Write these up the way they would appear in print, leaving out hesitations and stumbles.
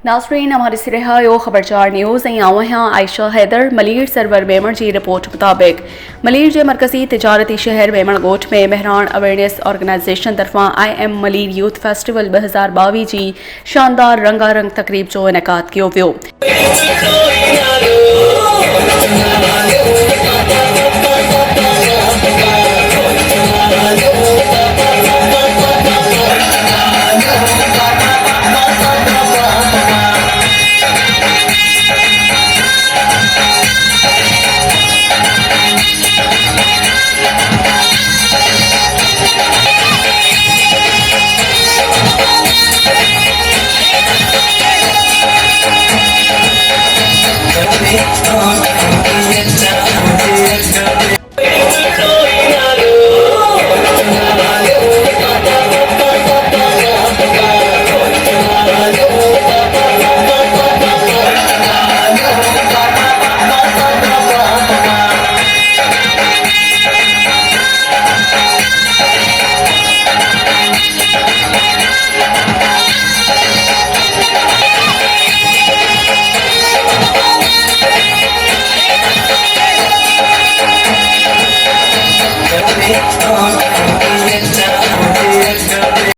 नाज़रीन हमारे सिरहायो खबरचार न्यूज़ यहाँ आयशा हैदर मलीर सरवर मेमण की रिपोर्ट मुताबिक मलीर के मरकजी तजारती शहर मेमण गोठ में मेहरान अवेयरनेस ऑर्गेनाइजेशन तरफा IM मलीर यूथ फेस्टिवल 2022 की शानदार रंगारंग तकरीब जो इनेकाद किया वियो।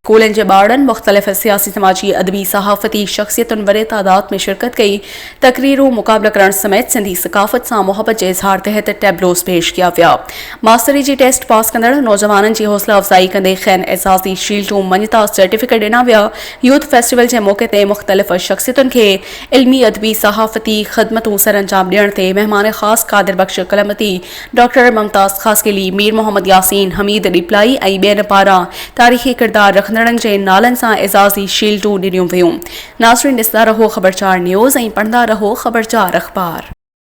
स्कूलन के बारन मुख्तलिफ सियासी समाजी अदबी सहाफ़ती शख्सियत वरे तादाद में शिरकत कई तकरीरों मुकाबला करण समेत सिंधी सकाफ़त से मुहब्बत के इजहार तहत टैबलोस पेश किया विया। मास्तरी जी टेस्ट पास कंदड़ नौजवानन की हौसला अफजाई कंदे खैन एजाज़ी शील्डूं मञता सर्टिफिकेट ॾिना विया। यूथ फेस्टिवल के मौके ते मुख्तलिफ शख्सियतुन के इल्मी अदबी सहाफ़ती ख़दमतूं सरअंजाम ॾियण ते मेहमान ख़ास कादिर बख्श कलमती डॉक्टर मुमताज़ खासकेली मीर मोहम्मद यासीन हमीद डिपलाई ऐं ॿियनि पारां तारीख़ी किरदार रखंदड़नि जे नालन सां एजाज़ी शील्डूं ॾिनियूं वियूं। नाज़रीन ॾिसंदा रहो खबरचार न्यूज़ ऐं पढ़ंदा रहो खबरचार अख़बार।